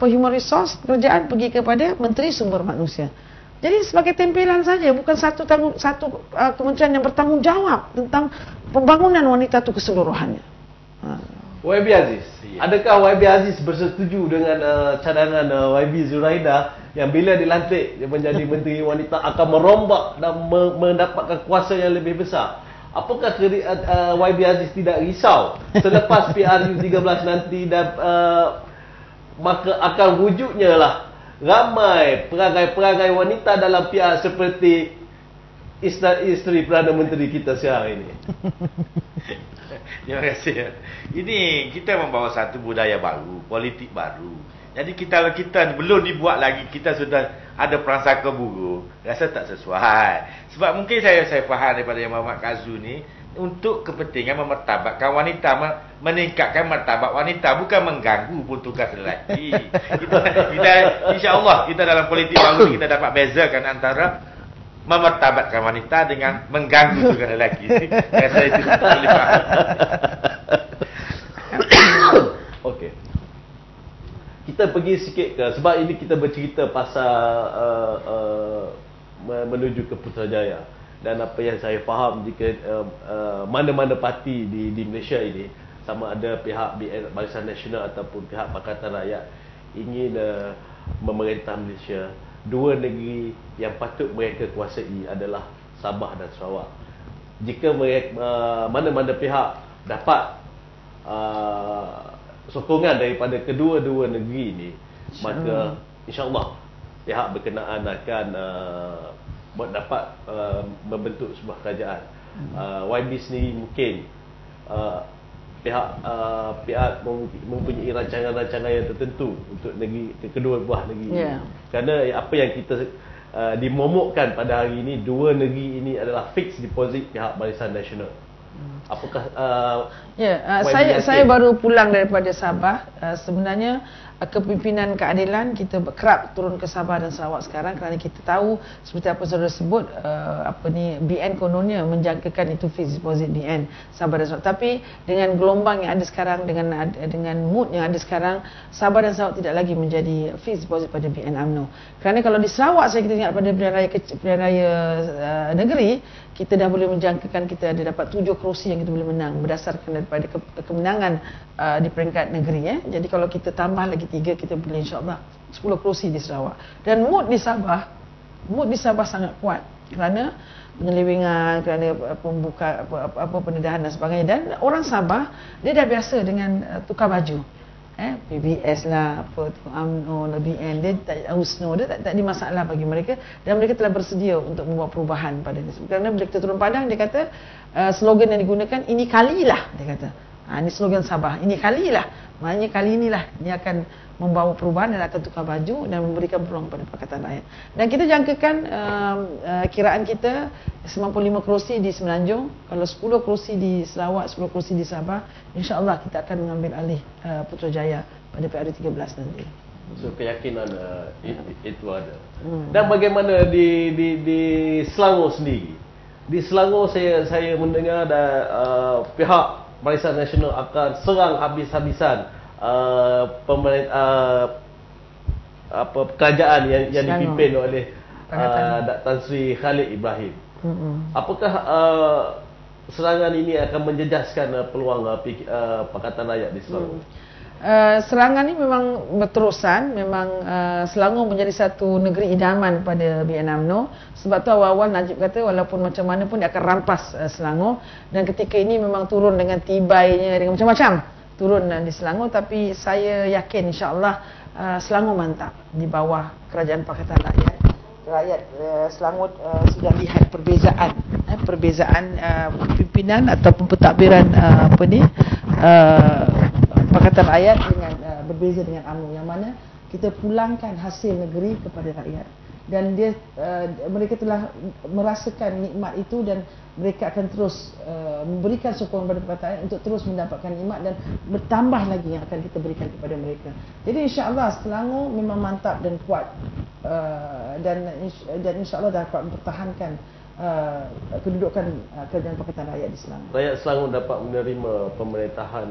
human resource pekerjaan, pergi kepada Menteri Sumber Manusia. Jadi sebagai tempelan saja, bukan satu kementerian yang bertanggungjawab tentang pembangunan wanita itu keseluruhannya. YB Aziz, adakah YB Aziz bersetuju dengan cadanan YB Zuraida yang bila dilantik menjadi Menteri Wanita akan merombak dan mendapatkan kuasa yang lebih besar? Apakah YB Aziz tidak risau selepas PRU 13 nanti dan maka akan wujudnya lah ramai perangai-perangai wanita dalam PR seperti isteri Perdana Menteri kita sekarang ini? Terima kasih. Ini kita membawa satu budaya baru, politik baru. Jadi kalau kita belum dibuat lagi, kita sudah ada prasangka buruk, rasa tak sesuai. Sebab mungkin saya faham daripada Yang Berhormat Kazu ni, untuk kepentingan memartabatkan wanita, meningkatkan martabat wanita, bukan mengganggu pun tugas lelaki. Kita insya-Allah kita dalam politik baru kita dapat bezakan antara memartabatkan wanita dengan mengganggu tugas lelaki. Rasa itu boleh faham. Okey. Kita pergi sikit ke, sebab ini kita bercerita pasal menuju ke Putrajaya. Dan apa yang saya faham, jika mana-mana parti di Malaysia ini, sama ada pihak BN Barisan Nasional ataupun pihak Pakatan Rakyat, ingin memerintah Malaysia, dua negeri yang patut mereka kuasai adalah Sabah dan Sarawak. Jika mana-mana pihak dapat sokongan daripada kedua-dua negeri ini, maka insya-Allah pihak berkenaan akan dapat membentuk sebuah kerajaan. YB sendiri mungkin pihak mempunyai rancangan-rancangan yang tertentu untuk negeri, kedua buah negeri. Kerana apa yang kita dimomokkan pada hari ini, dua negeri ini adalah fixed deposit pihak Barisan Nasional. Apakah saya baru pulang daripada Sabah. Sebenarnya kepimpinan keadilan kita kerap turun ke Sabah dan Sarawak sekarang, kerana kita tahu seperti apa saudara sebut, BN kononnya menjangkakan itu fixed deposit BN Sabah dan Sarawak. Tapi dengan gelombang yang ada sekarang, dengan mood yang ada sekarang, Sabah dan Sarawak tidak lagi menjadi fixed deposit pada BN UMNO. Kerana kalau di Sarawak, saya kita ingat pada pilihan raya negeri, kita dah boleh menjangkakan kita ada dapat 7 kerusi yang kita boleh menang berdasarkan daripada kemenangan di peringkat negeri. Jadi kalau kita tambah lagi 3, kita boleh insya-Allah 10 kerusi di Sarawak. Dan mood di Sabah sangat kuat kerana penyelewengan, kerana pembuka pendedahan dan sebagainya. Dan orang Sabah dia dah biasa dengan tukar baju. PBS lah, UMNO, BN, dia tak USNO, dia tak ada masalah bagi mereka, dan mereka telah bersedia untuk membuat perubahan pada ini. Kerana bila kita turun padang, dia kata slogan yang digunakan, ini kalilah, dia kata. Ini slogan Sabah, ini kalilah. Maknanya kali inilah dia akan membawa perubahan dan akan tukar baju dan memberikan peluang pada Pakatan Rakyat. Dan kita jangkakan kiraan kita 95 kerusi di Semenanjung, kalau 10 kerusi di Sarawak, 10 kerusi di Sabah, insya-Allah kita akan mengambil alih Putrajaya pada PRU 13 nanti. So keyakinan itu ada. Dan bagaimana di Selangor sendiri? Di Selangor saya mendengar pihak Barisan Nasional akan serang habis-habisan kerajaan yang dipimpin oleh Tan Sri Khalid Ibrahim. Apakah serangan ini akan menjejaskan peluang Pakatan Rakyat di Selangor? Serangan ini memang berterusan. Memang Selangor menjadi satu negeri idaman pada BN UMNO. Sebab tu awal-awal Najib kata walaupun macam mana pun dia akan rampas Selangor. Dan ketika ini memang turun dengan tibainya, dengan macam-macam turun di Selangor. Tapi saya yakin insya-Allah Selangor mantap di bawah kerajaan Pakatan Rakyat. Rakyat Selangor sudah lihat perbezaan pimpinan ataupun pentadbiran Pakatan Rakyat dengan berbeza dengan UMNO, yang mana kita pulangkan hasil negeri kepada rakyat. dan mereka telah merasakan nikmat itu, dan mereka akan terus memberikan sokongan kepada Pakatan Rakyat untuk terus mendapatkan nikmat, dan bertambah lagi yang akan kita berikan kepada mereka. Jadi insya-Allah Selangor memang mantap dan kuat, dan insya-Allah dapat mempertahankan kedudukan kerajaan Pakatan Rakyat di Selangor. Rakyat Selangor dapat menerima pemerintahan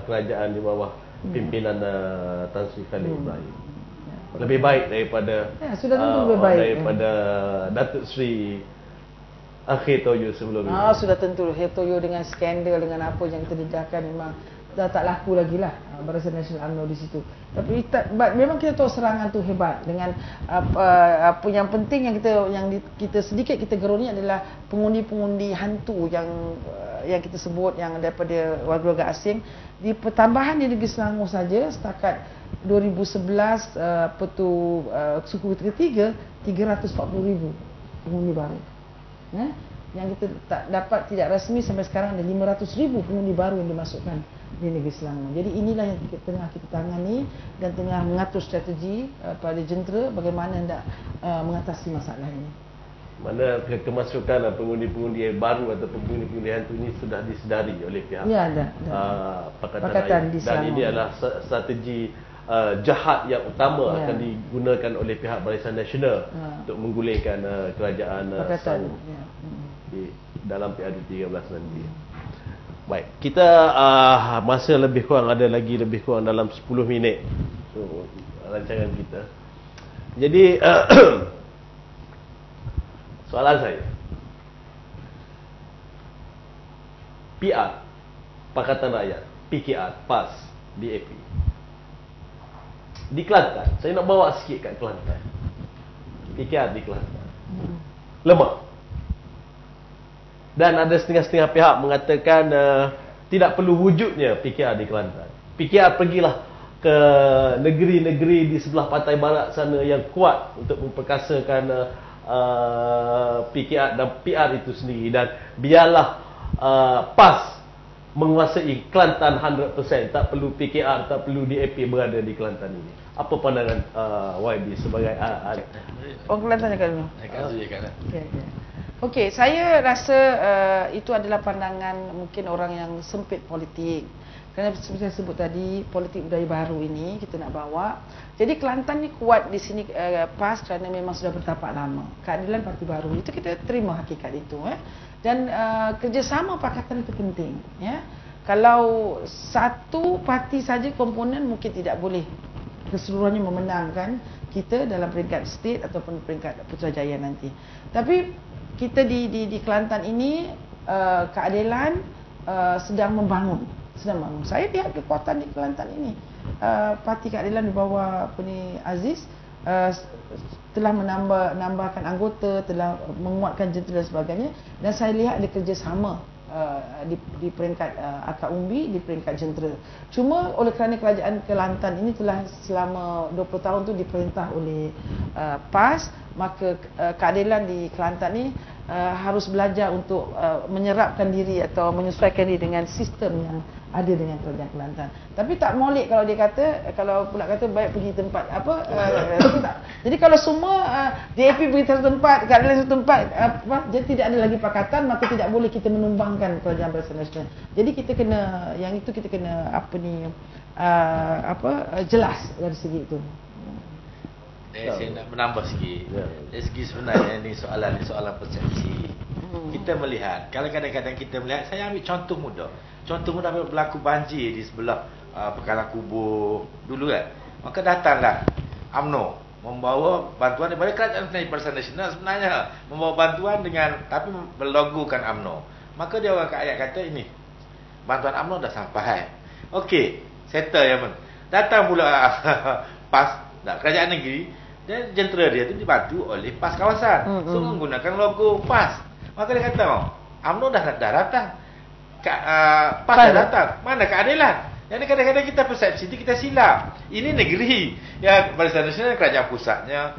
kerajaan di bawah pimpinan Tan Sri Khalil Ibrahim. Lebih baik daripada sudah tentu lebih baik daripada Datuk Sri Akhir Toyo sebelum ini. Sudah tentu Akhir Toyo dengan skandal, dengan apa yang terdedahkan, memang dah tak laku lagi lah Barisan Nasional UMNO di situ. Tapi memang kita tahu serangan tu hebat. Dengan apa yang penting yang kita sedikit kita geruni adalah pengundi-pengundi hantu yang kita sebut, yang daripada warga-warga asing. Di pertambahan di negeri Selangor saja setakat 2011 suku ketiga 340,000 pengundi baru. Yang kita tak dapat tidak rasmi sampai sekarang ada 500,000 pengundi baru yang dimasukkan di negeri Selangor. Jadi inilah yang tengah kita tangani dan tengah mengatur strategi pada jentera bagaimana hendak mengatasi masalah ini. Mana kemasukan pengundi-pengundi baru atau pengundi-pengundi hantu ini sudah disedari oleh pihak Pakatan Rakyat. di Dan Selangor. ini adalah strategi jahat yang utama akan digunakan oleh pihak Barisan Nasional untuk menggulingkan kerajaan Selangor di dalam PRU13 nanti. Baik, kita masa lebih kurang dalam 10 minit rancangan kita. Jadi soalan saya, PR Pakatan Rakyat, PKR, PAS, DAP di Kelantan, saya nak bawa sikit kat Kelantan. PKR di Kelantan lemah. Dan ada setengah-setengah pihak mengatakan tidak perlu wujudnya PKR di Kelantan. PKR pergilah ke negeri-negeri di sebelah pantai barat sana yang kuat untuk memperkasakan PKR dan PR itu sendiri, dan biarlah PAS menguasai Kelantan 100%. Tak perlu PKR, tak perlu DAP berada di Kelantan ini. Apa pandangan YB sebagai orang Kelantan cakap dulu? Okey, saya rasa itu adalah pandangan mungkin orang yang sempit politik. Kerana seperti saya sebut tadi, politik budaya baru ini kita nak bawa. Jadi Kelantan ni kuat di sini PAS kerana memang sudah bertapak lama. Keadilan parti baru itu kita terima hakikat itu. Dan kerjasama pakatan itu penting. Kalau satu parti saja komponen mungkin tidak boleh keseluruhannya memenangkan kita dalam peringkat state ataupun peringkat Putrajaya nanti. Tapi kita di Kelantan ini keadilan sedang membangun. Saya lihat kekuatan di Kelantan ini. Parti Keadilan di bawah Aziz telah menambahkan anggota, telah menguatkan jentera dan sebagainya, dan saya lihat ada kerjasama di peringkat akar umbi, di peringkat jentera. Cuma oleh kerana kerajaan Kelantan ini telah selama 20 tahun tu diperintah oleh PAS, maka keadilan di Kelantan ni harus belajar untuk menyerapkan diri atau menyesuaikan diri dengan sistem yang ada dengan kerajaan Kelantan. Tapi tak molek kalau dia kata, kalau pula kata baik pergi tempat apa tak. Jadi kalau semua DAP pergi satu tempat, keadilan satu tempat, jadi tidak ada lagi pakatan, maka tidak boleh kita menumbangkan kerajaan Barisan Nasional. Jadi kita kena, yang itu kita kena jelas dari segi itu. Saya nak menambah sikit. Dari segi sebenarnya ini soalan persepsi. Kita melihat, kalau kadang-kadang kita melihat, saya ambil contoh mudah. Contoh mudah berlaku banjir di sebelah Pekalan Kubur dulu kan. Maka datanglah UMNO membawa bantuan daripada kerajaan Barisan Nasional, sebenarnya membawa bantuan dengan tapi berlogokan UMNO. Maka dia orang rakyat kata ini bantuan UMNO dah sampai. Okey, settle ya men. Datang pula PAS kerajaan negeri, dan jentera dia tu dibantu oleh PAS kawasan. So menggunakan logo PAS. Maka dia kata, UMNO dah datang. PAS dah datang. Mana keadilan? Jadi kadang-kadang kita persepsi itu kita silap. Ini negeri. Ya, Barisan Nasional kerajaan pusatnya,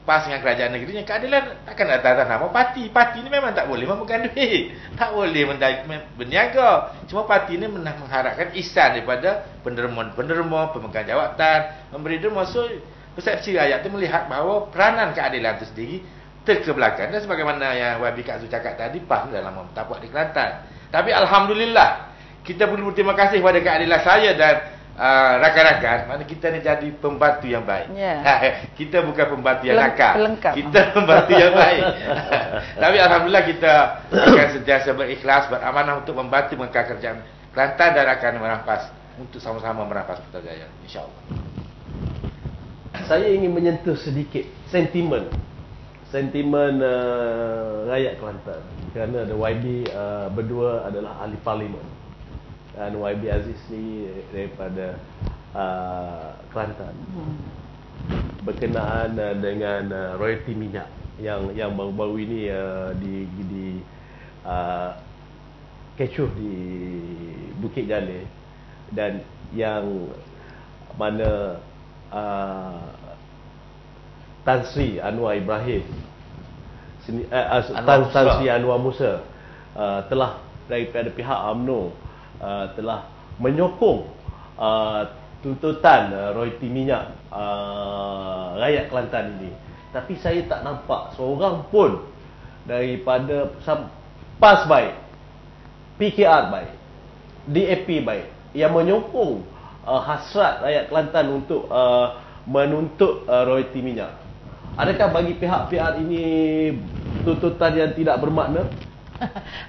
PAS dengan kerajaan negerinya. Keadilan takkan datang nama parti. Parti ini memang tak boleh memegang duit. Tak boleh berniaga. Cuma parti ini mengharapkan ihsan daripada penderma, pemegang jawatan, memberi derma. So, persepsi rakyat tu melihat bahawa peranan keadilan itu sendiri terkebelakang. Dan sebagaimana yang YB Kak Zul cakap tadi, PAS dalam tapak di Kelantan. Tapi Alhamdulillah, kita perlu berterima kasih kepada keadilan saya dan rakan-rakan, mana kita ni jadi pembantu yang baik. Kita bukan pembantu yang nakal, kita pembantu yang baik. Tapi Alhamdulillah kita akan sentiasa berikhlas, beramanah untuk membantu mengangkat kerjaan Kelantan dan akan merampas untuk sama-sama merampas Putrajaya, insyaAllah. Saya ingin menyentuh sedikit sentimen rakyat Kelantan, kerana ada YB berdua adalah ahli parlimen dan YB Aziz ni daripada Kelantan, berkenaan dengan royalti minyak yang baru-baru ini di kecoh di Bukit Jalil, dan yang mana Tan Sri Anwar Ibrahim, Tan Sri Anwar Musa telah daripada pihak UMNO telah menyokong tuntutan royalti minyak rakyat Kelantan ini. Tapi saya tak nampak seorang pun daripada PAS baik, PKR baik, DAP baik yang menyokong hasrat rakyat Kelantan untuk menuntut royalti minyak. Adakah bagi pihak PR ini tuntutan yang tidak bermakna?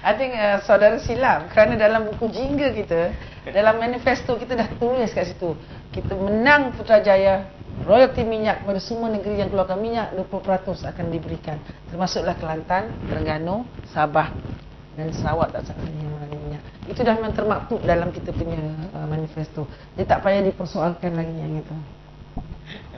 I think saudara silap, kerana dalam buku jingga kita, dalam manifesto kita dah tulis kat situ, kita menang Putrajaya, royalti minyak kepada semua negeri yang keluarkan minyak 20% akan diberikan, termasuklah Kelantan, Terengganu, Sabah dan Sarawak tak salah yang mengenai minyak. Itu dah memang termaktub dalam kita punya manifesto. Dia tak payah dipersoalkan lagi yang itu.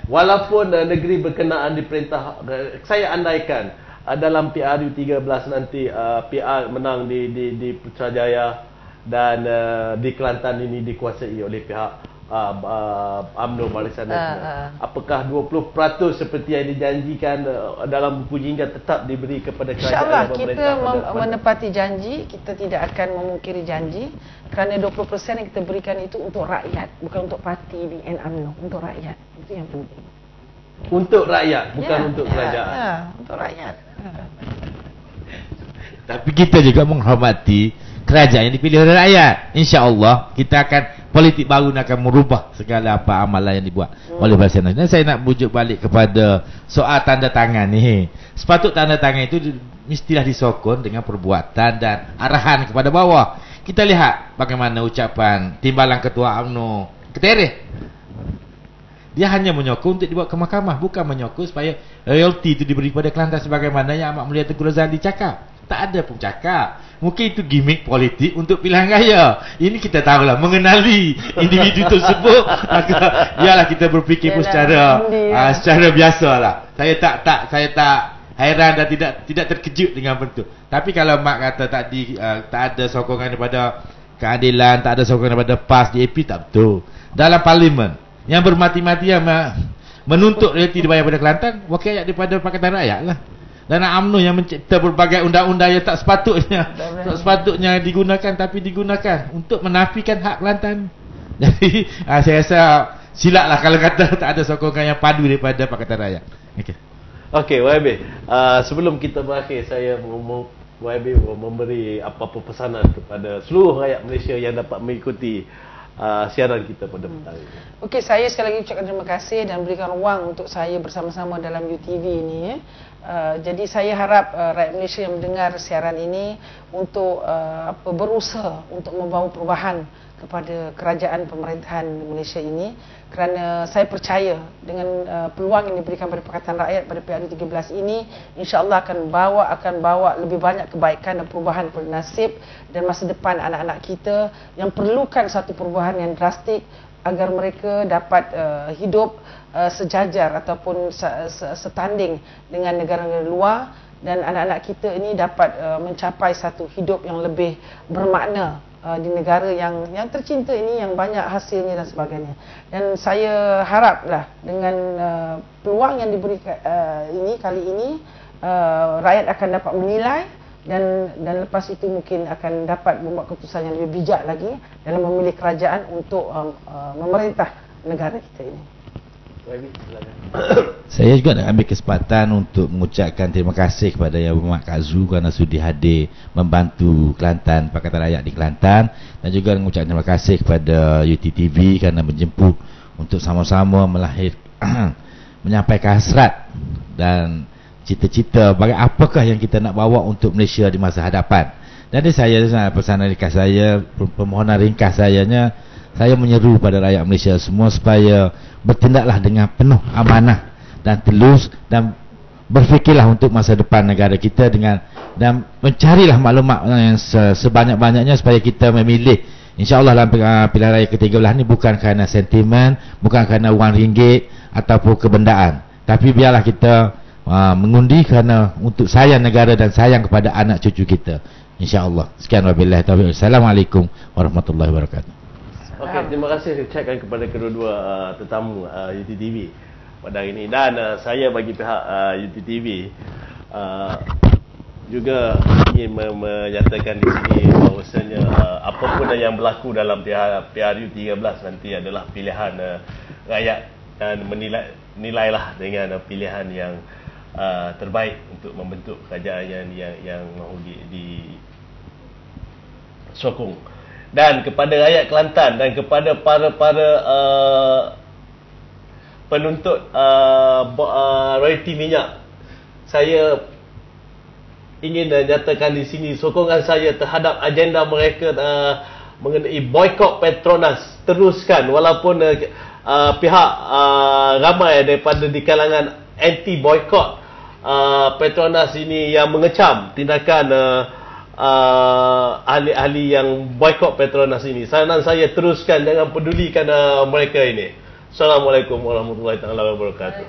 Walaupun negeri berkenaan diperintah, saya andaikan dalam PRU 13 nanti PR menang di Putrajaya dan di Kelantan ini dikuasai oleh pihak UMNO Barisan Nasional. Apakah 20% seperti yang dijanjikan dalam buku jingga tetap diberi kepada kerajaan InsyaAllah dan pemerintah? kita menepati janji, kita tidak akan memungkiri janji, kerana 20% yang kita berikan itu untuk rakyat, bukan untuk parti BN UMNO, untuk rakyat. Itu yang penting. Untuk rakyat, bukan untuk kerajaan. Untuk rakyat. Tapi kita juga menghormati kerajaan yang dipilih oleh rakyat. InsyaAllah kita akan, politik baru akan merubah segala apa amalan yang dibuat oleh Barisan Nasional. Saya nak bujuk balik kepada soal tanda tangan ni. Sepatut tanda tangan itu mestilah disokong dengan perbuatan dan arahan kepada bawah. Kita lihat bagaimana ucapan timbalan Ketua UMNO Ketereh. Dia hanya menyokong untuk dibawa ke mahkamah, bukan menyokong supaya royalti itu diberi kepada Kelantan sebagaimana yang Amat Mulia Tengku Razali cakap. Tak ada pun cakap. Mungkin itu gimmick politik untuk pilihan raya. Ini kita tahulah, mengenali individu tersebut, maka biarlah kita berfikir pun secara biasalah. Saya tak hairan dan tidak terkejut dengan bentuk. Tapi kalau Mak kata tadi tak ada sokongan daripada keadilan, tak ada sokongan daripada PAS, DAP, tak betul. Dalam parlimen yang bermati-matian menuntut royalti dibayar pada Kelantan, wakil rakyat daripada Pakatan Rakyat lah. Dan UMNO yang mencipta berbagai undang-undang yang tak sepatutnya digunakan, tapi digunakan untuk menafikan hak Kelantan. Jadi saya rasa silaplah kalau kata tak ada sokongan yang padu daripada Pakatan Rakyat. Okey, YB, sebelum kita berakhir, saya YB memberi apa-apa pesanan kepada seluruh rakyat Malaysia yang dapat mengikuti siaran kita pada petang ini. Okey, saya sekali lagi ucapkan terima kasih dan berikan ruang untuk saya bersama-sama dalam UTV ini. Jadi saya harap rakyat Malaysia yang mendengar siaran ini untuk berusaha untuk membawa perubahan kepada kerajaan pemerintahan Malaysia ini, kerana saya percaya dengan peluang yang diberikan pada Pakatan Rakyat pada PRU 13 ini, insya-Allah akan bawa lebih banyak kebaikan dan perubahan pada nasib dan masa depan anak-anak kita yang perlukan satu perubahan yang drastik agar mereka dapat hidup sejajar ataupun setanding dengan negara-negara luar, dan anak-anak kita ini dapat mencapai satu hidup yang lebih bermakna di negara yang tercinta ini, yang banyak hasilnya dan sebagainya. Dan saya haraplah dengan peluang yang diberi kali ini, rakyat akan dapat menilai dan lepas itu mungkin akan dapat membuat keputusan yang lebih bijak lagi dalam memilih kerajaan untuk memerintah negara kita ini. Saya juga nak ambil kesempatan untuk mengucapkan terima kasih kepada Yang Berhormat Kak Zu kerana sudi hadir membantu Kelantan, Pakatan Rakyat di Kelantan, dan juga mengucapkan terima kasih kepada UTTV kerana menjemput untuk sama-sama menyampaikan hasrat dan cita-cita bagi apakah yang kita nak bawa untuk Malaysia di masa hadapan. Jadi pesanan ringkas saya, permohonan ringkas sayanya, saya menyeru pada rakyat Malaysia semua supaya bertindaklah dengan penuh amanah dan telus, dan berfikirlah untuk masa depan negara kita dan mencarilah maklumat yang sebanyak-banyaknya supaya kita memilih insya-Allah dalam pilihan raya ke-13 ni bukan kerana sentimen, bukan kerana wang ringgit ataupun kebendaan, tapi biarlah kita mengundi kerana untuk sayang negara dan sayang kepada anak cucu kita, insya-Allah. Sekian wabillahi taufiq. Assalamualaikum warahmatullahi wabarakatuh. Okey, terima kasih ucapkan kepada kedua-dua tetamu UTTV pada hari ini, dan saya bagi pihak UTTV juga ingin menyatakan di sini bahawasanya apapun yang berlaku dalam PRU 13 nanti adalah pilihan rakyat, dan nilailah dengan pilihan yang terbaik untuk membentuk kerajaan yang mahu disokong. Dan kepada rakyat Kelantan dan kepada para penuntut royalti minyak, saya ingin nyatakan di sini sokongan saya terhadap agenda mereka mengenai boikot Petronas teruskan, walaupun pihak ramai daripada di kalangan anti boikot Petronas ini yang mengecam tindakan ahli-ahli yang boikot Petronas ini. Saran saya, teruskan, jangan pedulikan mereka ini. Assalamualaikum warahmatullahi wabarakatuh.